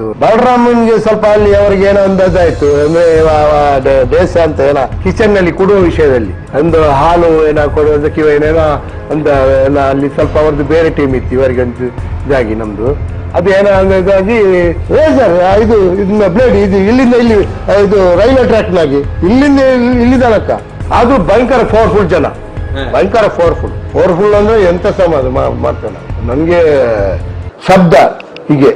ಅದು ಬಲರಾಮನ್ಗೆ ಸ್ವಲ್ಪ ಅಲ್ಲಿ ಅವರಿಗೆ ಏನೋ ಒಂದಾಯ್ತು ಅಂದ್ರೆ ದೇಶ ಅಂತ ಏನೋ ಕಿಚನ್ ನಲ್ಲಿ ಕೊಡುವ ವಿಷಯದಲ್ಲಿ ಒಂದು ಹಾಲು ಏನೋ ಕೊಡೋದಕ್ಕೆ ಏನೇನೋ ಒಂದು ಅಲ್ಲಿ ಸ್ವಲ್ಪ ಅವ್ರದ್ದು ಬೇರೆ ಟೀಮ್ ಇತ್ತು, ಇವರಿಗೆ ಒಂದು ಇದಾಗಿ ನಮ್ದು ಅದು ಏನೋ ಇದಾಗಿ ರೇಸರ್ ಇದನ್ನ ಬ್ಲೇಡ್ ಇದು ಇಲ್ಲಿಂದ ಇಲ್ಲಿ ಇದು ರೈಲ್ವೆ ಟ್ರ್ಯಾಕ್ ನಾಗಿ ಇಲ್ಲಿಂದ ಇಲ್ಲಿ ತನಕ ಅದು ಭಯಂಕರ ಪವರ್ಫುಲ್ ಜನ, ಭಯಂಕರ ಪವರ್ಫುಲ್ ಅಂದ್ರೆ ಎಂತ ಸಮಾಧ ಮಾಡ್ತಾನೆ. ನನ್ಗೆ ಶಬ್ದ ಹೀಗೆ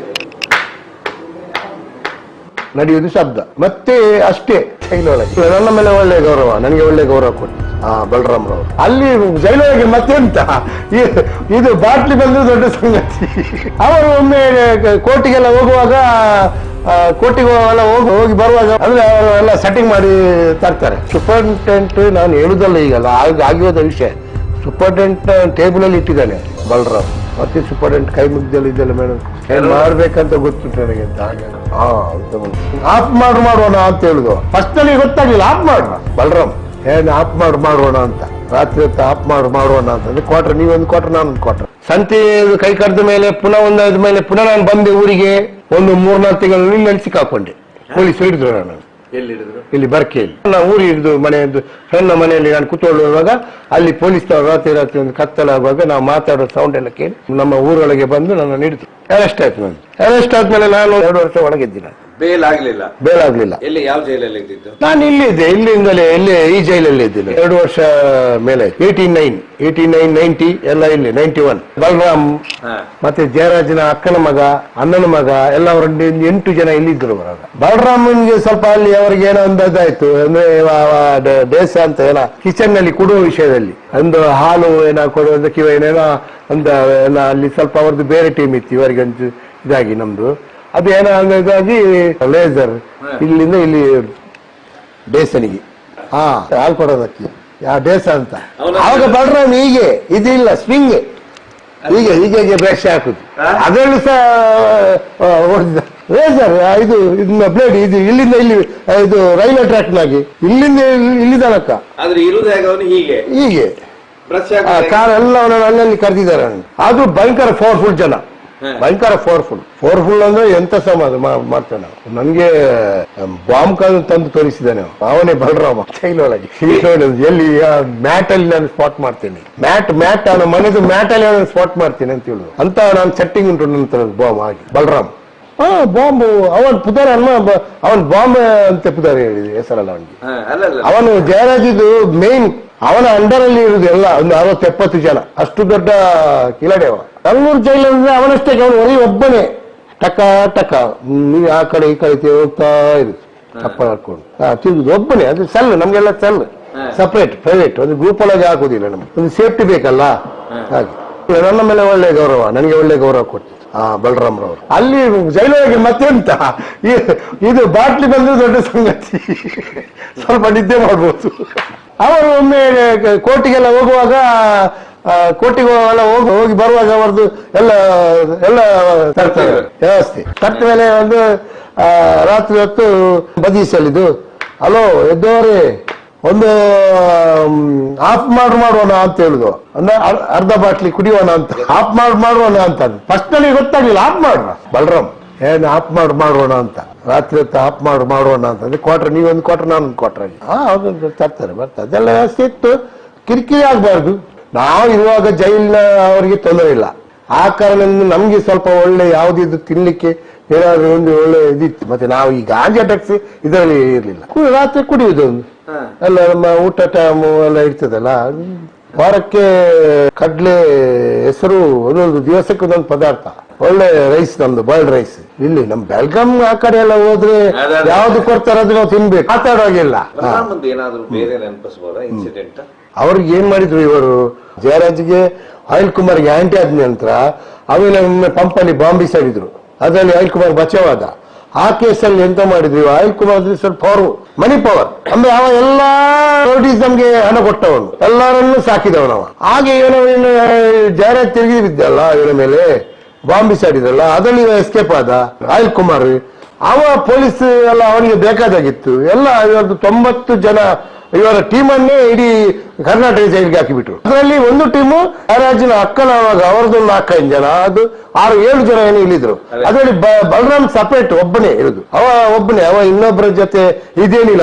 ನಡೆಯುವುದು ಶಬ್ದ ಮತ್ತೆ ಅಷ್ಟೇ. ನನ್ನ ಮೇಲೆ ಒಳ್ಳೆ ಗೌರವ, ನನಗೆ ಒಳ್ಳೆ ಗೌರವ ಕೊಟ್ಟು ಬಲರಾಮ್ರವರು ಅಲ್ಲಿ ಜೈಲೊಳಗೆ ಮತ್ತೆಂತ ಇದು ಬಾಟ್ಲಿ ಬಂದು ದೊಡ್ಡ ಸಂಗತಿ. ಅವರು ಒಮ್ಮೆ ಕೋರ್ಟಿಗೆಲ್ಲ ಹೋಗುವಾಗ ಕೋರ್ಟಿಗೆ ಹೋಗಿ ಬರುವಾಗ ಅಂದ್ರೆ ಅವರೆಲ್ಲ ಸೆಟ್ಟಿಂಗ್ ಮಾಡಿ ತರ್ತಾರೆ. ಸೂಪರಿಂಟೆಂಡೆಂಟ್ ನಾನು ಹೇಳುದಲ್ಲ ಈಗಲ್ಲ ಆಗಿರೋದ ವಿಷಯ. ಸೂಪರಿಂಟೆಂಡೆಂಟ್ ಟೇಬಲ್ ಅಲ್ಲಿ ಇಟ್ಟಿದ್ದಾನೆ ಬಲರಾಮ್, ಮತ್ತೆ ಸೂಪರಿಂಟೆಂಡೆಂಟ್ ಕೈ ಮುಗ್ದಲ್ಲಿ ಇದೆಲ್ಲ ಮೇಡಮ್ ಏನ್ ಮಾಡ್ಬೇಕಂತ ಗೊತ್ತುಂಟು ನನಗೆ ಅಂತ. ಹಾಗೆ ಆಫ್ ಮಾಡೋಣ ಅಂತ ಹೇಳುದು ಫಸ್ಟ್ ಅಲ್ಲಿ ಗೊತ್ತಾಗ್ಲಿಲ್ಲ. ಆಫ್ ಮಾಡೋಣ ಬಲರಾಮ್ ಏನ್ ಆಫ್ ಮಾಡೋಣ ಅಂತ, ರಾತ್ರಿ ಹೊತ್ತು ಆಫ್ ಮಾಡೋಣ ಅಂತಂದ್ರೆ ಕ್ವಾರ್ಟರ್ ನೀವೊಂದು ಕ್ವಾರ್ಟರ್ ನಾನೊಂದು ಕ್ವಾರ್ಟರ್. ಸಂತೆ ಕೈ ಕರೆದ ಮೇಲೆ ಪುನಃ ಒಂದಾದ ಮೇಲೆ ಪುನಃ ನಾನು ಬಂದೆ ಊರಿಗೆ. ಒಂದು 3-4 ತಿಂಗಳು ಇಲ್ಲಿ ಸಿಕ್ಕಾಕೊಂಡೆ. ಪೊಲೀಸ್ ಹಿಡಿದ್ರು ನಾನು ಇಲ್ಲಿ ಬರ್ಕೆಯಲ್ಲಿ. ನಾವು ಊರಿಗೆ ಹಿಡಿದು ಮನೆಯದ್ದು ಫ್ರೆಂಡ್ ಮನೆಯಲ್ಲಿ ನಾನು ಕೂತ್ಕೊಳ್ಳುವಾಗ ಅಲ್ಲಿ ಪೊಲೀಸ್ ರಾತ್ರಿ ಒಂದು ಕತ್ತಲಾಗುವಾಗ ನಾವು ಮಾತಾಡೋ ಸೌಂಡ್ ಎಲ್ಲ ಕೇಳಿ ನಮ್ಮ ಊರೊಳಗೆ ಬಂದು ನನ್ನ ಹಿಡಿದು ಅರೆಸ್ಟ್ ಆಯ್ತು. ನಾನು ಅರೆಸ್ಟ್ ಆದ್ಮೇಲೆ ನಾನು 2 ವರ್ಷ ಒಳಗಿದ್ದೀನಿ. ಬೇಲ್ ಆಗ್ಲಿಲ್ಲ. ಎಲ್ಲಿ ಯಾವ ಜೈಲಲ್ಲಿ ಇದ್ದಿದ್ದು? ನಾನು ಇಲ್ಲಿದ್ದೆ, ಇಲ್ಲಿಂದಲೇ ಈ ಜೈಲಲ್ಲಿ ಇದ್ದೀನಿ 2 ವರ್ಷ ಮೇಲೆ. 89, 90 ಎಲ್ಲ ಇಲ್ಲಿ 91. ಬಲರಾಮ್ ಮತ್ತೆ ಜಯರಾಜನ ಅಕ್ಕನ ಮಗ, ಅಣ್ಣನ ಮಗ ಎಲ್ಲ 8 ಜನ ಇಲ್ಲಿದ್ರು. ಬರುವಾಗ ಬಲರಾಮನ್ಗೆ ಸ್ವಲ್ಪ ಅಲ್ಲಿ ಅವರಿಗೆ ಏನೋ ಒಂದಾಯ್ತು ಅಂದ್ರೆ ದೇಶ ಅಂತ ಏನೋ ಕಿಚನ್ ನಲ್ಲಿ ಕೊಡುವ ವಿಷಯದಲ್ಲಿ ಒಂದು ಹಾಲು ಏನೋ ಕೊಡೋದಕ್ಕೆ ಏನೇನೋ ಒಂದು ಅಲ್ಲಿ ಸ್ವಲ್ಪ ಅವ್ರದ್ದು ಬೇರೆ ಟೀಮ್ ಇತ್ತು, ಇವರಿಗೆ ಒಂದು ಇದಾಗಿ ನಮ್ದು ಅದು ಏನೋ ಇದಾಗಿ ಲೇಸರ್ ಇಲ್ಲಿಂದ ಇಲ್ಲಿ ಡೇಸನಿಗೆ ಹಾಲು ಕೊಡೋದಕ್ಕೆ ಯಾವ ಡೇಸ ಅಂತ. ಆವಾಗ ಬಲರಾಮ್ ಹೀಗೆ ಇದಿಲ್ಲ ಸ್ವಿಂಗ್ ಹೀಗೆ ಬ್ರಷ್ ಹಾಕುದು ಅದರಲ್ಲೂ ಸಹ ಹೊಡೆದ ರೇಸರ್ ಇದನ್ನ ಬ್ಲೇಡ್ ಇದು ಇಲ್ಲಿಂದ ಇಲ್ಲಿ ಇದು ರೈಲ್ವೆ ಟ್ರ್ಯಾಕ್ ನಾಗಿ ಇಲ್ಲಿಂದ ಇಲ್ಲಿ ತನಕ ಹೀಗೆ ಕಾರ್ ಎಲ್ಲ ಅಲ್ಲಲ್ಲಿ ಕರೆದಿದ್ದಾರೆ. ಅದು ಭಯಂಕರ ಪವರ್ಫುಲ್ ಜನ, ಭಯಂಕರ ಪವರ್ಫುಲ್ ಅಂದ್ರೆ ಎಂತ ಸಮಾಧ ಮಾಡ್ತಾನೆ. ನನ್ಗೆ ಬಾಂಬ್ ಕಾಲ್ ತಂದು ತೋರಿಸಿದ್ದಾನೆ ಅವನೇ ಬಲರಾಮ ಜೈಲೊಳಗೆ. ಎಲ್ಲಿ ಮ್ಯಾಟ್ ಅಲ್ಲಿ ನಾನು ಸ್ಪಾಟ್ ಮಾಡ್ತೇನೆ, ಮ್ಯಾಟ್ ಅವನ ಮನೆದು ಮ್ಯಾಟ್ ಅಲ್ಲಿ ನಾನು ಸ್ಪಾಟ್ ಮಾಡ್ತೇನೆ ಅಂತ ಹೇಳುದು ಅಂತ ನಾನು ಸೆಟ್ಟಿಂಗ್ ಉಂಟು ನಂತರ ಬಾಂಬ್ ಆಗಿ. ಬಲರಾಮ್ ಬಾಂಬ್ ಅವನ್ ಪುದಾರ ಅವನ್ ಬಾಂಬ್ ಅಂತ ಪುದಾರ ಹೇಳಿದೆ ಹೆಸರಲ್ಲ ಅವನಿಗೆ. ಅವನು ಜಯರಾಜಿದು ಮೇನ್ ಅವನ ಅಂಡರ್ ಅಲ್ಲಿ ಇರುದು ಎಲ್ಲ ಒಂದು 60-70 ಜನ, ಅಷ್ಟು ದೊಡ್ಡ ಕಿಲಾಡಿ ಅವ. ಬೆಂಗಳೂರು ಜೈಲು ಅಂದ್ರೆ ಅವನಷ್ಟೇ, ಅವನು ಒಳ್ಳೆ ಒಬ್ಬನೇ ಟಕ ನೀವು ಆ ಕಡೆ ಈ ಕಡೆ ಹೋಗ್ತಾ ಇರುದು ತಪ್ಪ ಹಾಕೊಂಡು ತಿರುಗುದು ಒಬ್ಬನೇ. ಅದು ಸೆಲ್, ನಮ್ಗೆಲ್ಲ ಸೆಲ್ ಸಪರೇಟ್ ಪ್ರೈವೇಟ್, ಒಂದು ಗ್ರೂಪ್ ಒಳಗೆ ಹಾಕುದಿಲ್ಲ. ನಮ್ಗೆ ಒಂದು ಸೇಫ್ಟಿ ಬೇಕಲ್ಲ. ಹಾಗೆ ನನ್ನ ಮೇಲೆ ಒಳ್ಳೆ ಗೌರವ, ನನಗೆ ಒಳ್ಳೆ ಗೌರವ ಕೊಡ್ತಿತ್ತು ಬಲರಾಮ್ರವರು ಅಲ್ಲಿ ಜೈಲೊಳಗೆ. ಮತ್ತೆಂತ ಇದು ಬಾಟ್ಲಿ ಬಂದ್ರೆ ದೊಡ್ಡ ಸಂಗತಿ, ಸ್ವಲ್ಪ ನಿದ್ದೆ ಮಾಡ್ಬೋದು. ಅವರು ಒಮ್ಮೆ ಕೋರ್ಟಿಗೆಲ್ಲ ಹೋಗುವಾಗ ಹೋಗಿ ಬರುವಾಗ ಅವ್ರದ್ದು ಎಲ್ಲ ತರ್ತಾರೆ ವ್ಯವಸ್ಥೆ. ತಟ್ಟ ಮೇಲೆ ಒಂದು ರಾತ್ರಿ ಹೊತ್ತು ಬದೀಸಲ್ಲಿದ್ದು ಹಲೋ ಎದ್ದವರೇ ಒಂದು ಆಫ್ ಮಾಡೋಣ ಅಂತ ಹೇಳುದು. ಅಂದ್ರೆ ಅರ್ಧ ಬಾಟ್ಲಿ ಕುಡಿಯೋಣ ಅಂತ ಆಫ್ ಮಾಡೋಣ ಅಂತ. ಫಸ್ಟ್ ನಲ್ಲಿ ಗೊತ್ತಾಗ್ಲಿಲ್ಲ ಆಫ್ ಮಾಡೋಣ ಬಲರಾಮ್ ಏನ್ ಆಫ್ ಮಾಡೋಣ ಅಂತ. ರಾತ್ರಿ ಹೊತ್ತು ಆಫ್ ಮಾಡೋಣ ಅಂತಂದ್ರೆ ಕ್ವಾರ್ಟರ್ ನೀವೊಂದು ಕ್ವಾರ್ಟರ್ ನಾನೊಂದು ಕ್ವಾರ್ಟರ್ ಆಗಿ ಅದೊಂದು ತರ್ತಾರೆ ಬರ್ತಾರೆ. ಅದೆಲ್ಲ ವ್ಯವಸ್ಥೆ ಇತ್ತು, ಕಿರಿಕಿರಿ ಆಗ್ಬಾರ್ದು. ನಾವು ಇರುವಾಗ ಜೈಲಿನ ಅವರಿಗೆ ತೊಂದರೆ ಇಲ್ಲ. ಆ ಕಾರಣದಿಂದ ನಮ್ಗೆ ಸ್ವಲ್ಪ ಒಳ್ಳೆ ಯಾವ್ದಿದ್ದು ತಿನ್ಲಿಕ್ಕೆ ಏನಾದ್ರು ಒಂದು ಒಳ್ಳೆ ಇದಿತ್ತು. ಮತ್ತೆ ನಾವು ಈ ಗಾಂಜಾ ಡ್ರಗ್ಸ್ ಇದರಲ್ಲಿ ಇರ್ಲಿಲ್ಲ. ರಾತ್ರಿ ಕುಡಿಯುವುದು ಒಂದು ಎಲ್ಲ ನಮ್ಮ ಊಟ ಟೈಮ್ ಎಲ್ಲ ಇರ್ತದಲ್ಲ. ವಾರಕ್ಕೆ ಕಡ್ಲೆ ಹೆಸರು ಒಂದೊಂದು ದಿವಸಕ್ಕೆ ಒಂದೊಂದು ಪದಾರ್ಥ. ಒಳ್ಳೆ ರೈಸ್ ನಮ್ದು ಬಾಯ್ಲ್ಡ್ ರೈಸ್. ಇಲ್ಲಿ ನಮ್ ಬೆಲ್ಗಾಮ್ ಆ ಕಡೆ ಎಲ್ಲ ಹೋದ್ರೆ ಯಾವ್ದು ಕೊಡ್ತಾರ ಅದು ನಾವು ತಿನ್ಬೇಕು, ಮಾತಾಡೋಗಿಲ್ಲ. ಅವ್ರಿಗೆ ಏನ್ ಮಾಡಿದ್ರು ಇವರು ಜಯರಾಜ್ಗೆ ಆಯಿಲ್ ಕುಮಾರ್ಗೆ ಆಂಟಿ ಆದ ನಂತರ ಅವಿನ ಪಂಪಲ್ಲಿ ಬಾಂಬ್ ಬಿಸಾಡಿದ್ರು. ಅದರಲ್ಲಿ ಆಯಿಲ್ ಕುಮಾರ್ ಬಚಾವಾದ. ಆ ಕೇಸಲ್ಲಿ ಎಂತ ಮಾಡಿದ್ವಿ, ಆಯಿಲ್ ಕುಮಾರ್ ಸ್ವಲ್ಪ ಮನಿ ಪವರ್ ಅಂದ್ರೆ ಅವ ಎಲ್ಲಾ ನಮ್ಗೆ ಹಣ ಕೊಟ್ಟವನು, ಎಲ್ಲರನ್ನು ಸಾಕಿದವನವ. ಹಾಗೆ ಇವನು ಜಯರಾಜ್ ತಿರುಗಿ ಬಿದ್ದಲ್ಲ ಇವನ ಮೇಲೆ ಬಾಂಬ್ ಬಿಸಾಡಿದ್ರಲ್ಲ, ಅದರಲ್ಲಿ ಎಸ್ಕೇಪ್ ಆದ ಆಯಿಲ್ ಕುಮಾರ್. ಅವ ಪೊಲೀಸ್ ಎಲ್ಲ ಅವನಿಗೆ ಬೇಕಾದಾಗಿತ್ತು ಎಲ್ಲ. ಇವತ್ತು 90 ಜನ ಇವರ ಟೀಮನ್ನೇ ಇಡೀ ಕರ್ನಾಟಕ ಜೈಲಿಗೆ ಹಾಕಿಬಿಟ್ರು. ಅದರಲ್ಲಿ ಒಂದು ಟೀಮು ರಾಜಿನ ಅಕ್ಕನವಾಗ ಅವರದೊಂದು 4-5 ಜನ, ಅದು 6-7 ಜನ ಏನು ಇಲ್ಲಿದ್ರು. ಅದರಲ್ಲಿ ಬಲರಾಮ್ ಸಪರೇಟ್ ಒಬ್ಬನೇ ಇರುದು. ಅವ ಒಬ್ಬನೇ, ಅವ ಇನ್ನೊಬ್ಬರ ಜೊತೆ ಇದೇನಿಲ್ಲ.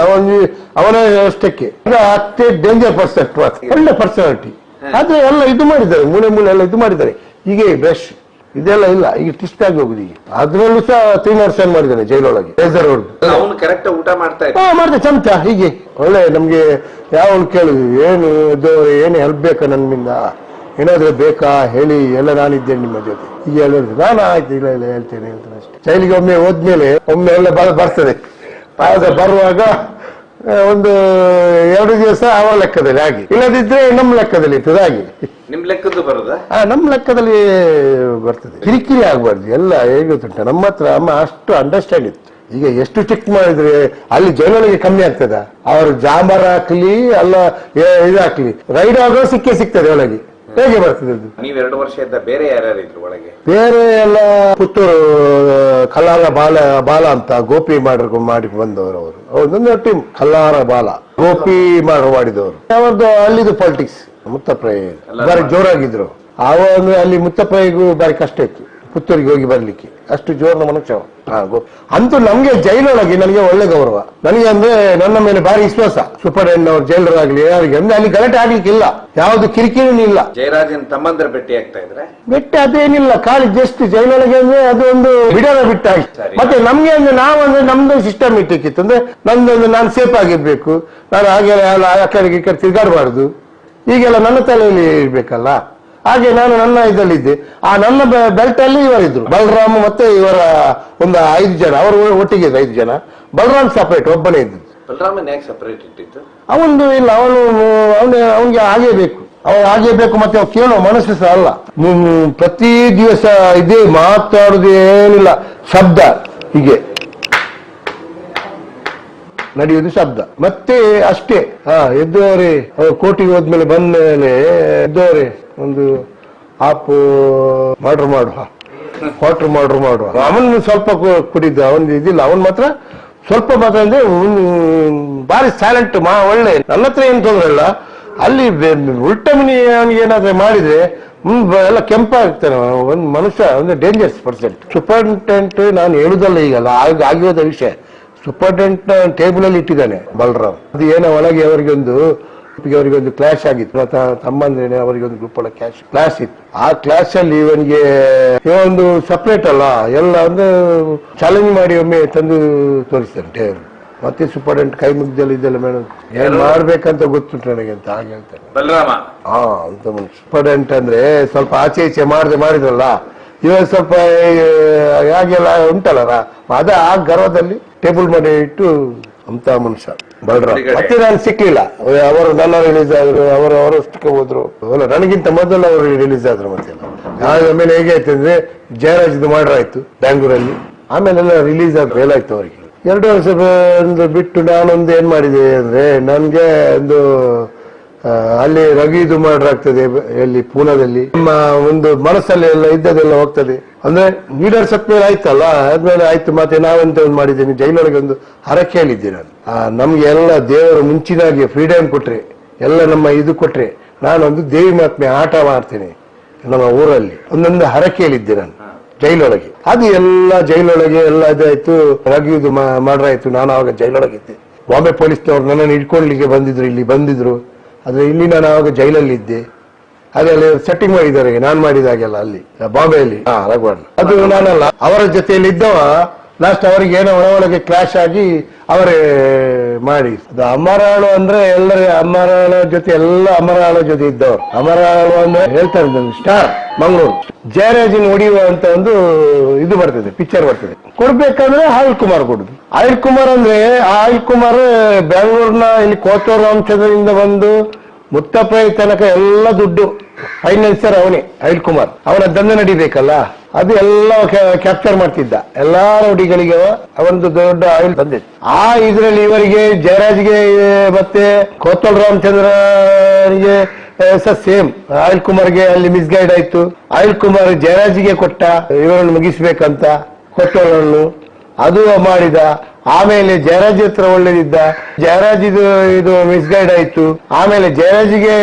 ಅವನ ಅಷ್ಟಕ್ಕೆ ಅಷ್ಟೇ ಡೇಂಜರ್ ಪರ್ಸನ್, ಒಳ್ಳೆ ಪರ್ಸನಾಲಿಟಿ. ಆದ್ರೆ ಎಲ್ಲ ಇದು ಮಾಡಿದ್ದಾರೆ, ಮೂಲೆ ಎಲ್ಲ ಇದು ಮಾಡಿದ್ದಾರೆ. ಹೀಗೆ ಬ್ರಷ್ ಇದೆಲ್ಲ ಇಲ್ಲ, ಈಗ ಟಿಸ್ಟ್ ಆಗಿ ಹೋಗುದು. ಈಗ ಅದ್ರಲ್ಲೂ ಸಹ 3 ವರ್ಷ ಮಾಡಿದ್ದಾನೆ ಜೈಲೊಳಗೆ. ಕರೆಕ್ಟ್ ಊಟ ಮಾಡ್ತಾ ಮಾಡ್ದೆ ಚಮಚ ಹೀಗೆ. ಒಳ್ಳೆ ನಮ್ಗೆ ಯಾವ ಕೇಳುದು, ಏನು ಏನು ಹೆಲ್ಪ್ ಬೇಕಾ ನನ್ನಿಂದ, ಏನಾದ್ರೂ ಬೇಕಾ ಹೇಳಿ, ಎಲ್ಲ ನಾನಿದ್ದೇನೆ ನಿಮ್ಮ ಜೊತೆ ಈಗ ಹೇಳಿದ್ರು. ನಾನು ಆಯ್ತು, ಇಲ್ಲ ಹೇಳ್ತೇನೆ ಅಷ್ಟೇ. ಜೈಲಿಗೆ ಒಮ್ಮೆ ಹೋದ್ಮೇಲೆ ಒಮ್ಮೆ ಎಲ್ಲ ಬರ್ತದೆ. ಆಗ ಬರುವಾಗ ಒಂದು 2 ದಿವಸ ಅವರ ಲೆಕ್ಕದಲ್ಲಿ ಆಗಿ, ಇಲ್ಲದಿದ್ರೆ ನಮ್ಮ ಲೆಕ್ಕದಲ್ಲಿ ಇರ್ತದೆ ಹಾಗೆ. ನಿಮ್ ಲೆಕ್ಕದ್ದು ಬರುದಾ? ನಮ್ಮ ಲೆಕ್ಕದಲ್ಲಿ ಬರ್ತದೆ. ಕಿರಿಕಿರಿ ಆಗ್ಬಾರ್ದು. ಎಲ್ಲ ಹೇಗೆ ಗೊತ್ತುಂಟ, ನಮ್ಮ ಹತ್ರ ಅಮ್ಮ ಅಷ್ಟು ಅಂಡರ್ಸ್ಟ್ಯಾಂಡ್ ಇತ್ತು. ಈಗ ಎಷ್ಟು ಚೆಕ್ ಮಾಡಿದ್ರೆ ಅಲ್ಲಿ ಜೈಲೊಳಗೆ ಕಮ್ಮಿ ಆಗ್ತದ. ಅವರು ಜಾಂಬಾರ್ ಹಾಕ್ಲಿ ಅಲ್ಲ ಇದು ಹಾಕ್ಲಿ, ರೈಡ್ ಆಗೋ ಸಿಗ್ತದೆ ಒಳಗೆ. ಹೇಗೆ ಬರ್ತದೆ ಅದು? ನೀವು 2 ವರ್ಷ ಇದ್ದ ಬೇರೆ ಯಾರ್ಯಾರಿದ್ರು ಒಳಗೆ? ಬೇರೆ ಎಲ್ಲ ಪುತ್ತೂರು ಕಲ್ಲಾರ ಬಾಲ ಅಂತ ಗೋಪಿ ಮಾಡಿ ಬಂದವರು. ಅವರು ಒಂದೊಂದು ಟೀಮ್ ಕಲ್ಲಾರ ಬಾಲ ಗೋಪಿ ಮಾಡಿದವರು. ಅವರದ್ದು ಅಲ್ಲಿದು ಪಾಲಿಟಿಕ್ಸ್. ಮುತ್ತಪ್ರೈ ಬಾರಿ ಜೋರಾಗಿದ್ರು. ಅಂದ್ರೆ ಅಲ್ಲಿ ಮುತ್ತಪ್ರೈಗೂ ಬಾರಿ ಕಷ್ಟ ಇತ್ತು ಪುತ್ತೂರಿಗೆ ಹೋಗಿ ಬರ್ಲಿಕ್ಕೆ, ಅಷ್ಟು ಜೋರ್ನ ಮನುಷ್ಯ. ಅಂತೂ ನಮ್ಗೆ ಜೈಲೊಳಗೆ ನನಗೆ ಒಳ್ಳೆ ಗೌರವ. ನನಗೆ ಅಂದ್ರೆ ನನ್ನ ಮೇಲೆ ಭಾರಿ ವಿಶ್ವಾಸ. ಸೂಪರ್ಡೆಂಟ್ ಅವ್ರು ಜೈಲರಾಗ್ಲಿ ಯಾರಿಗೆ ಅಂದ್ರೆ ಅಲ್ಲಿ ಗಲಾಟೆ ಆಗ್ಲಿಕ್ಕಿಲ್ಲ, ಯಾವ್ದು ಕಿರಿಕಿರಿನೂ ಇಲ್ಲ. ಜಯರಾಜನ್ ತಮ್ಮಂದ್ರ ಭೇಟಿ ಆಗ್ತಾ ಇದ್ರೆ ಬೆಟ್ಟ ಅದೇನಿಲ್ಲ, ಖಾಲಿ ಜಸ್ಟ್ ಜೈಲೊಳಗೆ ಅಂದ್ರೆ ಅದು ಒಂದು ಬಿಡರ ಬಿಟ್ಟಾಗಿ. ಮತ್ತೆ ನಮ್ಗೆ ಅಂದ್ರೆ ನಾವಂದ್ರೆ ನಮ್ದು ಸಿಸ್ಟಮೆಟಿಕ್ ಇತ್ತು. ಅಂದ್ರೆ ನಂದೊಂದು ನಾನು ಸೇಫ್ ಆಗಿರ್ಬೇಕು, ನಾನು ಹಾಗೆ ಆ ಕಡೆಗೆ ಈ ಕಡೆ ತಿರ್ಗಾಡಬಾರ್ದು. ಈಗೆಲ್ಲ ನನ್ನ ತಲೆಯಲ್ಲಿ ಇರ್ಬೇಕಲ್ಲ, ಹಾಗೆ ನಾನು ನನ್ನ ಇದಲ್ಲಿದ್ದೆ. ಆ ನನ್ನ ಬೆಲ್ಟ್ ಅಲ್ಲಿ ಇವರಿದ್ರು, ಬಲರಾಮ್ ಮತ್ತೆ ಇವರ ಒಂದು 5 ಜನ, ಅವರು ಒಟ್ಟಿಗೆ 5 ಜನ. ಬಲರಾಮ್ ಸಪರೇಟ್ ಒಬ್ಬನೇ ಇದ್ದು. ಬಲರಾಮನ್ ಯಾಕೆ ಸಪರೇಟ್ ಇಟ್ಟಿದ್ದು? ಅವನು ಇಲ್ಲ, ಅವನಿಗೆ ಹಾಗೇ ಬೇಕು, ಹಾಗೇ ಬೇಕು. ಮತ್ತೆ ಅವ್ರು ಕೇಳೋ ಮನಸ್ಸು ಸಹ ಅಲ್ಲ. ಪ್ರತಿ ದಿವಸ ಇದೇ ಮಾತಾಡುದು ಏನಿಲ್ಲ, ಶಬ್ದ ಹೀಗೆ ನಡೆಯುವುದು ಶಬ್ದ. ಮತ್ತೆ ಅಷ್ಟೇ. ಎದ್ದವರೇ ಕೋರ್ಟಿಗೆ ಹೋದ್ಮೇಲೆ ಬಂದ್ಮೇಲೆ ಎದ್ದವರೇ ಒಂದು ಆಪು ಮಾಡ್ರು ಮಾಡುವ. ಅವನು ಸ್ವಲ್ಪ ಕುಡಿದ, ಅವನ್ ಇದಿಲ್ಲ. ಅವನ್ ಮಾತ್ರ ಸ್ವಲ್ಪ ಮಾತ್ರ ಅಂದ್ರೆ ಬಾರಿ ಸೈಲೆಂಟ್, ಒಳ್ಳೆ. ನನ್ನ ಹತ್ರ ಏನು ತೊಂದ್ರೆ ಇಲ್ಲ. ಅಲ್ಲಿ ಉಲ್ಟ ಮಿನಿ ಅವನಿಗೆ ಏನಾದ್ರೆ ಮಾಡಿದ್ರೆ ಎಲ್ಲ ಕೆಂಪಾಗ್ತಾನೆ ಒಂದು ಮನುಷ್ಯ. ಅಂದ್ರೆ ಡೇಂಜರ್ಸ್ ಪರ್ಸೆಂಟ್. ಸೂಪರಿಂಟೆಂಡೆಂಟ್ ನಾನು ಹೇಳುದಲ್ಲ, ಈಗಲ್ಲ ಆಗಿರೋದ ವಿಷಯ. ಸೂಪರಿಂಟೆಂಡೆಂಟ್ ಟೇಬಲ್ ಅಲ್ಲಿ ಇಟ್ಟಿದ್ದಾನೆ ಬಲರಾಮ್. ಅದು ಏನೋ ಒಳಗೆ ಅವರಿಗೊಂದು ಕ್ಲಾಶ್ ಆಗಿತ್ತು. ತಮ್ಮಂದ್ರೇನೆ ಅವರಿಗೊಂದು ಗ್ರೂಪ್ ಒಳಗೆ ಕ್ಲಾಶ್ ಇತ್ತು. ಆ ಕ್ಲಾಶ್ ಅಲ್ಲಿ ಇವನಿಗೆ ಒಂದು ಸಪರೇಟ್ ಅಲ್ಲ, ಎಲ್ಲ ಒಂದು ಚಾಲೆಂಜ್ ಮಾಡಿ ಒಮ್ಮೆ ತಂದು ತೋರಿಸ್ತಾನೆ ಟೇಬಲ್. ಮತ್ತೆ ಸೂಪರಿಂಟೆಂಡೆಂಟ್ ಕೈ ಮುಗ್ದಲ್ಲಿ ಇದೆಲ್ಲ ಮೇಡಮ್ ಏನ್ ಮಾಡ್ಬೇಕಂತ ಗೊತ್ತುಂಟು ನನಗೆ ಅಂತ ಹಾಗೆ ಹೇಳ್ತಾರೆ ಬಲರಾಮ. ಅಂತ ಸೂಪರಿಂಟೆಂಡೆಂಟ್ ಅಂದ್ರೆ ಸ್ವಲ್ಪ ಆಚೆ ಈಚೆ ಮಾಡಿದ್ರಲ್ಲ, ಇವಾಗ ಸ್ವಲ್ಪ ಹಾಗೆಲ್ಲ ಉಂಟಲ್ಲ, ಆ ಗರ್ವದಲ್ಲಿ ಟೇಬಲ್ ಮಾಡಿ ಇಟ್ಟು ಅಂತ ಮನುಷ್ಯ ಬಲರಾಮ್. ಮತ್ತೆ ನಾನು ಸಿಕ್ಲಿಲ್ಲ. ಅವರು ನನ್ನ ರಿಲೀಸ್ ಆದ್ರು, ಅವರಷ್ಟಕ್ಕೆ ಹೋದ್ರು. ಅಲ್ಲ, ನನಗಿಂತ ಮೊದಲು ಅವರು ರಿಲೀಸ್ ಆದ್ರು. ಮತ್ತೆ ಆಮೇಲೆ ಹೇಗೆ ಆಯ್ತು ಅಂದ್ರೆ ಜಯರಾಜ್ದು ಮರ್ಡರ್ ಆಯ್ತು ಬ್ಯಾಂಗ್ಳೂರಲ್ಲಿ. ಆಮೇಲೆಲ್ಲ ರಿಲೀಸ್ ಆದ ಮೇಲಾಯ್ತು ಅವರಿಗೆ. 2 ವರ್ಷ ಬಿಟ್ಟು ನಾನೊಂದು ಏನ್ ಮಾಡಿದೆ ಅಂದ್ರೆ, ನನ್ಗೆ ಒಂದು ಅಲ್ಲಿ ರವಿದು ಮರ್ಡರ್ ಆಗ್ತದೆ ಎಲ್ಲಿ ಪೂನಾದಲ್ಲಿ. ನಮ್ಮ ಒಂದು ಮನಸ್ಸಲ್ಲಿ ಎಲ್ಲ ಇದ್ದದೆಲ್ಲ ಹೋಗ್ತದೆ. ಅಂದ್ರೆ ಲೀಡರ್ ಸತ್ ಮೇಲೆ ಆಯ್ತಲ್ಲ, ಆದ್ಮೇಲೆ ಆಯ್ತು. ಮತ್ತೆ ನಾವೆಂತ ಒಂದು ಮಾಡಿದ್ದೇನೆ, ಜೈಲೊಳಗೆ ಒಂದು ಹರಕೆ ಹೇಳಿದ್ದೆ ನಾನು. ನಮ್ಗೆ ಎಲ್ಲ ದೇವರು ಮುಂಚಿನಾಗಿ ಫ್ರೀಡಮ್ ಕೊಟ್ರೆ, ಎಲ್ಲ ನಮ್ಮ ಇದು ಕೊಟ್ರೆ, ನಾನೊಂದು ದೇವಿ ಮಹಾತ್ಮೆ ಆಟ ಮಾಡ್ತೇನೆ ನಮ್ಮ ಊರಲ್ಲಿ. ಒಂದೊಂದು ಹರಕೆ ಹೇಳಿದ್ದೆ ನಾನು ಜೈಲೊಳಗೆ. ಅದು ಎಲ್ಲ ಜೈಲೊಳಗೆ ಎಲ್ಲ ಇದಾಯ್ತು. ರಘುದು ಮರ್ಡರ್ ಆಯ್ತು. ನಾನು ಅವಾಗ ಜೈಲೊಳಗಿದ್ದೆ. ಬಾಂಬೆ ಪೊಲೀಸ್ನವ್ರು ನನ್ನನ್ನು ಹಿಡ್ಕೊಳ್ಳಿಕ್ಕೆ ಇಲ್ಲಿ ಬಂದಿದ್ರು. ಆದ್ರೆ ಇಲ್ಲಿ ನಾನು ಅವಾಗ ಜೈಲಲ್ಲಿ ಇದ್ದೆ. ಅದೆಲ್ಲ ಸೆಟ್ಟಿಂಗ್ ಮಾಡಿದ್ದಾರೆ ನಾನ್ ಮಾಡಿದಾಗೆಲ್ಲ ಅಲ್ಲಿ ಬಾಂಬೆಯಲ್ಲಿ. ರಘುವಣ್ಣ ಅದು ನಾನಲ್ಲ, ಅವರ ಜೊತೆಯಲ್ಲಿ ಇದ್ದವ. ಲಾಸ್ಟ್ ಅವರಿಗೆ ಏನೋ ಒಳಗೆ ಕ್ಲಾಶ್ ಆಗಿ ಅವರೇ ಮಾಡಿ. ಅದು ಅಮರಾಳು ಅಂದ್ರೆ ಎಲ್ಲರ ಅಮರಾಳ ಜೊತೆ ಅಮರಾಳ ಜೊತೆ ಇದ್ದವರು. ಅಮರಾಳು ಅಂದ್ರೆ ಹೇಳ್ತಾರೆ ಸ್ಟಾರ್ ಮಂಗಳೂರು. ಜಯರಾಜನ್ ಹೊಡಿಯುವ ಅಂತ ಒಂದು ಇದು ಬರ್ತದೆ, ಪಿಕ್ಚರ್ ಬರ್ತದೆ. ಕೊಡ್ಬೇಕಂದ್ರೆ ಆಯಿಲ್ ಕುಮಾರ್ ಕೊಡುದು. ಆಯಿಲ್ ಕುಮಾರ್ ಅಂದ್ರೆ ಆಯಿಲ್ ಕುಮಾರ್ ಬೆಂಗಳೂರಿನ ಇಲ್ಲಿ ಕೋತೂರು ರಾಮಚಂದ್ರದಿಂದ ಬಂದು ಮುತ್ತಪ್ರೈ ತನಕ ಎಲ್ಲ ದುಡ್ಡು ಫೈನಾನ್ಸರ್ ಅವನೇ ಆಯಿಲ್ ಕುಮಾರ್. ಅವನ ದಂಧೆ ನಡಿಬೇಕಲ್ಲ, ಅದು ಎಲ್ಲ ಕ್ಯಾಪ್ಚರ್ ಮಾಡ್ತಿದ್ದ. ಎಲ್ಲಾ ರೌಡಿಗಳಿಗೆ ಅವನದು ದೊಡ್ಡ ಆಯಿಲ್ ತಂದೆ. ಇದರಲ್ಲಿ ಇವರಿಗೆ ಜಯರಾಜ್ಗೆ ಮತ್ತೆ ಕೋತೂರು ರಾಮಚಂದ್ರನಿಗೆ ಸೇಮ್. ಆಯಿಲ್ ಕುಮಾರ್ಗೆ ಅಲ್ಲಿ ಮಿಸ್ಗೈಡ್ ಆಯ್ತು. ಆಯಿಲ್ ಕುಮಾರ್ ಜಯರಾಜ್ಗೆ ಕೊಟ್ಟ ಇವರನ್ನು ಮುಗಿಸ್ಬೇಕಂತ ಕೋತೂರನ್ನು. ಅದು ಮಾಡಿದ. ಆಮೇಲೆ ಜಯರಾಜ್ ಹತ್ರ ಒಳ್ಳೇದಿದ್ದ, ಜಯರಾಜ್ ಇದು ಮಿಸ್ಗೈಡ್ ಆಯ್ತು. ಆಮೇಲೆ ಜಯರಾಜಿಗೆ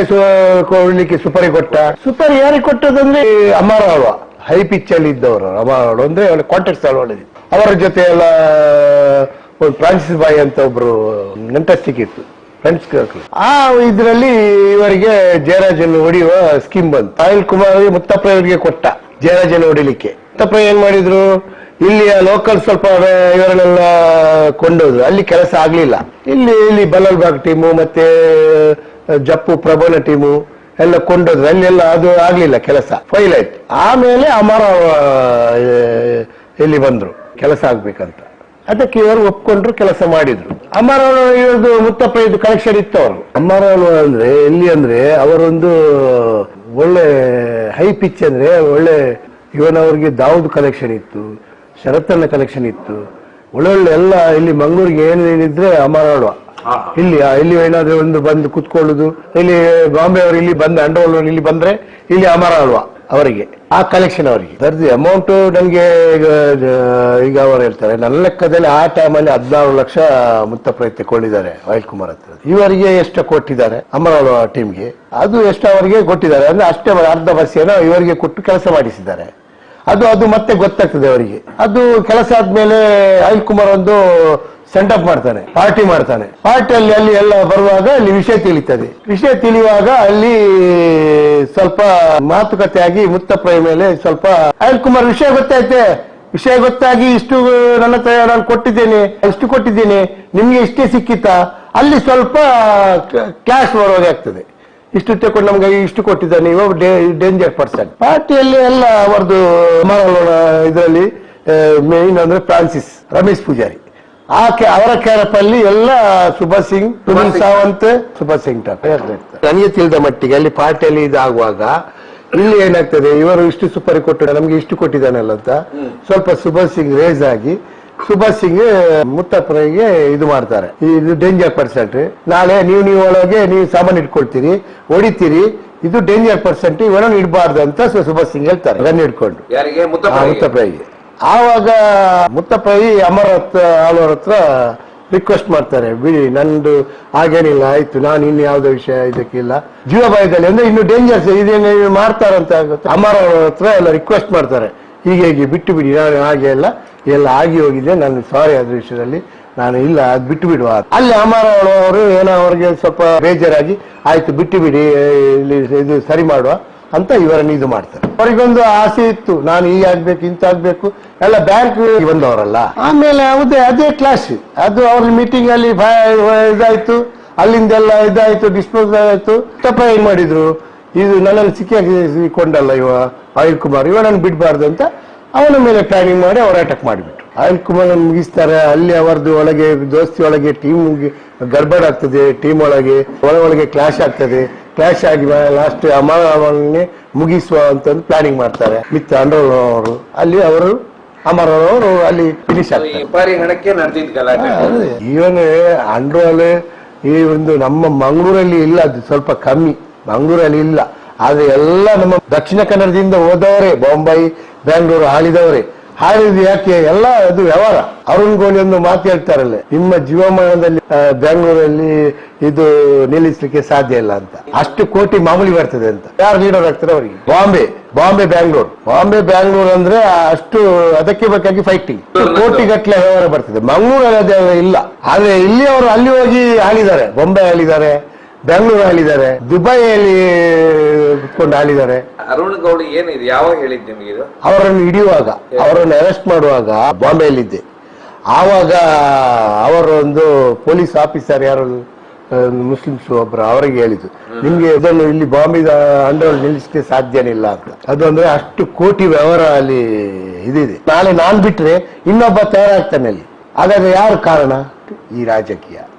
ಕೊಡ್ಲಿಕ್ಕೆ ಸುಪಾರಿ ಕೊಟ್ಟ. ಸುಪಾರಿ ಯಾರಿಗೆ ಕೊಟ್ಟದಂದ್ರೆ ಅಮರಾಳ್ವ, ಹೈ ಪಿಚ್ ಅಲ್ಲಿ ಇದ್ದವರು. ಅಮರಾಳ್ವ ಅಂದ್ರೆ ಅವಳ ಕಾಂಟ್ಯಾಕ್ಟ್ಸ್ ಒಳ್ಳೇದಿತ್ತು. ಅವರ ಜೊತೆ ಎಲ್ಲ ಒಂದು ಫ್ರಾನ್ಸಿಸ್ ಬಾಯ್ ಅಂತ ಒಬ್ರು ನೆಂಟಸ್ಟಿಕ್ಕಿತ್ತು, ಫ್ರೆಂಡ್ಸ್ ಸರ್ಕಲ್. ಆ ಇದರಲ್ಲಿ ಇವರಿಗೆ ಜಯರಾಜನ್ನು ಹೊಡೆಯುವ ಸ್ಕೀಮ್ ಬಂತು. ಅನಿಲ್ ಕುಮಾರ್ ಮುತ್ತಪ್ಪ ಇವರಿಗೆ ಕೊಟ್ಟ ಜಯರಾಜನ್ನು ಹೊಡಿಲಿಕ್ಕೆ. ಮುತ್ತಪ್ಪ ಏನ್ ಮಾಡಿದ್ರು, ಇಲ್ಲಿಯ ಲೋಕಲ್ ಸ್ವಲ್ಪ ಇವರನ್ನೆಲ್ಲ ಕೊಂಡೋದ್ರು. ಅಲ್ಲಿ ಕೆಲಸ ಆಗ್ಲಿಲ್ಲ. ಇಲ್ಲಿ ಬಲಲ್ಬಾಗ್ ಟೀಮು ಮತ್ತೆ ಜಪ್ಪು ಪ್ರಭುನ ಟೀಮು ಎಲ್ಲ ಕೊಂಡೋದ್ರು. ಅಲ್ಲೆಲ್ಲ ಅದು ಆಗ್ಲಿಲ್ಲ, ಕೆಲಸ ಫೈಲ್ ಆಯ್ತು. ಆಮೇಲೆ ಅಮರ ಇಲ್ಲಿ ಬಂದ್ರು ಕೆಲಸ ಆಗ್ಬೇಕಂತ. ಅದಕ್ಕೆ ಇವರು ಒಪ್ಕೊಂಡ್ರು, ಕೆಲಸ ಮಾಡಿದ್ರು. ಅಮರ ಇವ್ರದ್ದು ಮುತ್ತಪ್ಪ ಇದು ಕನೆಕ್ಷನ್ ಇತ್ತು ಅವರು. ಅಮರ ಅಂದ್ರೆ ಎಲ್ಲಿ ಅಂದ್ರೆ ಅವರೊಂದು ಒಳ್ಳೆ ಹೈ ಪಿಚ್ ಅಂದ್ರೆ ಒಳ್ಳೆ ಇವನವ್ರಿಗೆ ದಾವೂದ್ ಕಲೆಕ್ಷನ್ ಇತ್ತು, ಶರತ್ತನ್ನ ಕಲೆಕ್ಷನ್ ಇತ್ತು, ಒಳ್ಳೊಳ್ಳೆ ಎಲ್ಲ. ಇಲ್ಲಿ ಮಂಗಳೂರಿಗೆ ಏನಿದ್ರೆ ಅಮರಾಳ್ವ. ಇಲ್ಲಿ ಏನಾದ್ರು ಒಂದು ಬಂದು ಕುತ್ಕೊಳ್ಳುದು. ಇಲ್ಲಿ ಬಾಂಬೆ ಅವರು ಇಲ್ಲಿ ಬಂದು ಅಂಡರ್ವರ್ಲ್ಡ್ ಇಲ್ಲಿ ಬಂದ್ರೆ ಇಲ್ಲಿ ಅಮರಾಳ್ವ ಅವರಿಗೆ ಆ ಕಲೆಕ್ಷನ್ ಅವರಿಗೆ ದರ್ಜಿ ಅಮೌಂಟ್. ನನಗೆ ಈಗ ಅವರು ಹೇಳ್ತಾರೆ ನನ್ನ ಲೆಕ್ಕದಲ್ಲಿ ಆ ಟೈಮಲ್ಲಿ 16 ಲಕ್ಷ ಮುತ್ತಪ್ಪ ತಗೊಂಡಿದ್ದಾರೆ ಅನಿಲ್ ಕುಮಾರ್ ಹತ್ರ. ಇವರಿಗೆ ಎಷ್ಟು ಕೊಟ್ಟಿದ್ದಾರೆ ಅಮರಾಳ್ವ ಟೀಮ್ಗೆ, ಅದು ಎಷ್ಟು ಅವರಿಗೆ ಕೊಟ್ಟಿದ್ದಾರೆ ಅಂದ್ರೆ ಅಷ್ಟೇ, ಅರ್ಧ ಬಸ್ ಏನೋ ಇವರಿಗೆ ಕೊಟ್ಟು ಕೆಲಸ ಮಾಡಿಸಿದ್ದಾರೆ. ಅದು ಮತ್ತೆ ಗೊತ್ತಾಗ್ತದೆ ಅವರಿಗೆ. ಅದು ಕೆಲಸ ಆದ್ಮೇಲೆ ಅನಿಲ್ ಕುಮಾರ್ ಒಂದು ಸೆಂಟಪ್ ಮಾಡ್ತಾನೆ, ಪಾರ್ಟಿ ಮಾಡ್ತಾನೆ. ಪಾರ್ಟಿಯಲ್ಲಿ ಅಲ್ಲಿ ಎಲ್ಲ ಬರುವಾಗ ಅಲ್ಲಿ ವಿಷಯ ತಿಳಿತದೆ. ವಿಷಯ ತಿಳಿಯುವಾಗ ಅಲ್ಲಿ ಸ್ವಲ್ಪ ಮಾತುಕತೆ ಆಗಿ ಮುತ್ತಪ್ಪ ಮೇಲೆ ಸ್ವಲ್ಪ ಅನಿಲ್ ಕುಮಾರ್ ವಿಷಯ ಗೊತ್ತಾಯ್ತೆ. ವಿಷಯ ಗೊತ್ತಾಗಿ ಇಷ್ಟು ನನ್ನ ಹತ್ರ ನಾನು ಕೊಟ್ಟಿದ್ದೇನೆ, ಇಷ್ಟು ಕೊಟ್ಟಿದ್ದೇನೆ, ನಿಮ್ಗೆ ಇಷ್ಟೇ ಸಿಕ್ಕಿತಾ, ಅಲ್ಲಿ ಸ್ವಲ್ಪ ಕ್ಲಾಶ್ ಬರುವಾಗ ಆಗ್ತದೆ. ಇಷ್ಟು ತಗೊಂಡು ನಮ್ಗೆ ಇಷ್ಟು ಕೊಟ್ಟಿದ್ದಾನೆ, ಇವಾಗ ಡೇಂಜರ್ ಪರ್ಸನ್. ಪಾರ್ಟಿಯಲ್ಲಿ ಎಲ್ಲ ಅವರದು ಇದರಲ್ಲಿ ಮೇನ್ ಅಂದ್ರೆ ಫ್ರಾನ್ಸಿಸ್ ರಮೇಶ್ ಪೂಜಾರಿ, ಅವರ ಕ್ಯಾರಪ್ ಅಲ್ಲಿ ಎಲ್ಲ ಸುಭಾಷ್ ಸಿಂಗ್, ಸುನಿಲ್ ಸಾವಂತ್, ಸುಭಾಷ್ ಸಿಂಗ್ ನನಗೆ ತಿಳಿದ ಮಟ್ಟಿಗೆ ಅಲ್ಲಿ ಪಾರ್ಟಿಯಲ್ಲಿ ಇದಾಗುವಾಗ ಇಲ್ಲಿ ಏನಾಗ್ತದೆ, ಇವರು ಇಷ್ಟು ಸುಪಾರಿ ಕೊಟ್ಟು ನಮ್ಗೆ ಇಷ್ಟು ಕೊಟ್ಟಿದ್ದಾನಲ್ಲ ಅಂತ ಸ್ವಲ್ಪ ಸುಭಾಷ್ ಸಿಂಗ್ ರೇಸ್ ಆಗಿ ಸುಭಾಷ್ ಸಿಂಗ್ ಮುತ್ತಪ್ಪನಿಗೆ ಇದು ಮಾಡ್ತಾರೆ. ಇದು ಡೇಂಜರ್ ಪರ್ಸೆಂಟ್, ನಾಳೆ ನೀವು ಒಳಗೆ ನೀವು ಸಾಮಾನು ಇಟ್ಕೊಳ್ತೀರಿ, ಹೊಡಿತೀರಿ, ಇದು ಡೇಂಜರ್ ಪರ್ಸೆಂಟ್, ಇವನನ್ನು ಇಡಬಾರ್ದು ಅಂತ ಸುಭಾಷ್ ಸಿಂಗ್ ಹೇಳ್ತಾರೆ ಗನ್ ಹಿಡ್ಕೊಂಡು ಮುತ್ತಪ್ಪನಿಗೆ. ಆವಾಗ ಮುತ್ತಪ್ಪ ಆಳ್ವರ ಹತ್ರ ರಿಕ್ವೆಸ್ಟ್ ಮಾಡ್ತಾರೆ, ಬಿಡಿ ನಂದು ಹಾಗೇನಿಲ್ಲ, ಆಯ್ತು ನಾನು ಇನ್ನು ಯಾವುದೋ ವಿಷಯ ಇದಕ್ಕಿಲ್ಲ, ಜೀವಭಯದಲ್ಲಿ ಅಂದ್ರೆ ಇನ್ನು ಡೇಂಜರ್ಸ್ ಇದೇನು ಮಾಡ್ತಾರಂತ ಆಗುತ್ತೆ. ಅಮರ ಹತ್ರ ಎಲ್ಲ ರಿಕ್ವೆಸ್ಟ್ ಮಾಡ್ತಾರೆ, ಹೀಗೆ ಬಿಟ್ಟು ಬಿಡಿ, ನಾನು ಹಾಗೆ ಎಲ್ಲ ಆಗಿ ಹೋಗಿದೆ, ನಾನು ಸಾರಿ ಅದ್ರ ವಿಷಯದಲ್ಲಿ, ನಾನು ಇಲ್ಲ ಅದು ಬಿಟ್ಟು ಬಿಡುವ. ಅಲ್ಲಿ ಅಮರ ಅವರು ಏನೋ ಅವ್ರಿಗೆ ಸ್ವಲ್ಪ ಬೇಜಾರಾಗಿ ಆಯ್ತು ಬಿಟ್ಟು ಬಿಡಿ, ಇದು ಸರಿ ಮಾಡುವ ಅಂತ ಇವರನ್ನು ಇದು ಮಾಡ್ತಾರೆ. ಅವರಿಗೊಂದು ಆಸೆ ಇತ್ತು, ನಾನು ಈ ಆಗ್ಬೇಕು ಇಂತ ಆಗ್ಬೇಕು, ಎಲ್ಲ ಬ್ಯಾಂಕ್ ಬಂದವರಲ್ಲ. ಆಮೇಲೆ ಅದೇ ಕ್ಲಾಸ್, ಅದು ಅವ್ರ ಮೀಟಿಂಗ್ ಅಲ್ಲಿ ಇದಾಯ್ತು, ಅಲ್ಲಿಂದೆಲ್ಲ ಇದಾಯ್ತು, ಡಿಸ್ಪೋಸ್ ಆಯ್ತು. ತಪ್ಪ ಏನ್ ಮಾಡಿದ್ರು, ಇದು ನನ್ನನ್ನು ಸಿಕ್ಕಿಕೊಂಡಲ್ಲ ಇವ ಅನಿಲ್ ಕುಮಾರ್, ಇವನನ್ನು ಬಿಡಬಾರ್ದು ಅಂತ ಅವನ ಮೇಲೆ ಪ್ಲಾನಿಂಗ್ ಮಾಡಿ ಅವರು ಅಟ್ಯಾಕ್ ಮಾಡಿಬಿಟ್ರು. ಅನಿಲ್ ಕುಮಾರ್ ಮುಗಿಸ್ತಾರೆ. ಅಲ್ಲಿ ಅವರದ್ದು ಒಳಗೆ ದೋಸ್ತಿ ಒಳಗೆ ಟೀಮ್ ಗಡ್ಬಡ್ ಆಗ್ತದೆ, ಟೀಮ್ ಒಳಗೆ ಕ್ಲಾಶ್ ಆಗ್ತದೆ. ಕ್ಲಾಶ್ ಆಗಿ ಲಾಸ್ಟ್ ಅಮರವನ್ನೇ ಮುಗಿಸುವ ಅಂತಂದು ಪ್ಲಾನಿಂಗ್ ಮಾಡ್ತಾರೆ. ಮಿತ್ ಅಂಡರ್ ಅವರು ಅಲ್ಲಿ ಅವರು ಅಮರವರು ಅಲ್ಲಿ ಫಿನಿಶ್ ಆಗ್ತಾರೆ. ಈವನ್ ಅಂಡ್ರೋಲ್ ಈ ಒಂದು ನಮ್ಮ ಮಂಗಳೂರಲ್ಲಿ ಇಲ್ಲ, ಅದು ಸ್ವಲ್ಪ ಕಮ್ಮಿ, ಮಂಗಳೂರಲ್ಲಿ ಇಲ್ಲ. ಆದ್ರೆ ಎಲ್ಲ ನಮ್ಮ ದಕ್ಷಿಣ ಕನ್ನಡದಿಂದ ಹೋದವರೇ, ಬಾಂಬೈ ಬ್ಯಾಂಗ್ಳೂರು ಆಳಿದವರೇ. ಹಾಳಿದ್ ಯಾಕೆ ಎಲ್ಲ ಅದು ವ್ಯವಹಾರ. ಅರುಣ್ ಗೋಲಿ ಒಂದು ಮಾತು ಹೇಳ್ತಾರಲ್ಲ, ನಿಮ್ಮ ಜೀವಮಾನದಲ್ಲಿ ಬ್ಯಾಂಗ್ಳೂರಲ್ಲಿ ಇದು ನಿಲ್ಲಿಸಲಿಕ್ಕೆ ಸಾಧ್ಯ ಇಲ್ಲ ಅಂತ, ಅಷ್ಟು ಕೋಟಿ ಮಾಮೂಲಿ ಬರ್ತದೆ ಅಂತ. ಯಾರು ಲೀಡರ್ ಆಗ್ತಾರೆ ಅವರಿಗೆ? ಬಾಂಬೆ ಬ್ಯಾಂಗ್ಳೂರ್ ಅಂದ್ರೆ ಅಷ್ಟು ಅದಕ್ಕೆ ಬೇಕಾಗಿ ಫೈಟಿಂಗ್, ಕೋಟಿ ಗಟ್ಟಲೆ ವ್ಯವಹಾರ ಬರ್ತದೆ. ಮಂಗಳೂರಲ್ಲಿ ಅದೇ ಇಲ್ಲ. ಆದ್ರೆ ಇಲ್ಲಿ ಅವರು ಅಲ್ಲಿ ಹೋಗಿ ಆಳಿದ್ದಾರೆ, ಬೊಂಬೆ ಆಳಿದ್ದಾರೆ, ಬೆಂಗಳೂರು ಆಳಿದ್ದಾರೆ, ದುಬೈಯಲ್ಲಿ ಕುತ್ಕೊಂಡು ಆಳಿದ್ದಾರೆ. ಅರುಣ್ ಗೌಡಿ ಏನಿದೆ ಯಾವಾಗ ಹೇಳಿದ್ ನಿಮ್ಗೆ ಇದು? ಅವರನ್ನು ಹಿಡಿಯುವಾಗ, ಅವರನ್ನು ಅರೆಸ್ಟ್ ಮಾಡುವಾಗ ಬಾಂಬೆಯಲ್ಲಿದ್ದೆ. ಆವಾಗ ಅವರೊಂದು ಪೊಲೀಸ್ ಆಫೀಸರ್ ಯಾರು ಮುಸ್ಲಿಮ್ಸ್ ಒಬ್ರು ಅವರಿಗೆ ಹೇಳಿದ್ರು, ನಿಮ್ಗೆ ಇದನ್ನು ಇಲ್ಲಿ ಬಾಂಬೆ ಅಂಡರ್ ನಿಲ್ಲಿಸಕ್ಕೆ ಸಾಧ್ಯನೇ ಇಲ್ಲ ಅಂತ. ಅದು ಅಂದ್ರೆ ಅಷ್ಟು ಕೋಟಿ ವ್ಯವಹಾರ ಅಲ್ಲಿ ಇದಿದೆ. ನಾಳೆ ನಾನ್ ಬಿಟ್ರೆ ಇನ್ನೊಬ್ಬ ತಯಾರಾಗ್ತಾನೆ ಅಲ್ಲಿ. ಹಾಗಾದ್ರೆ ಯಾರು ಕಾರಣ? ಈ ರಾಜಕೀಯ.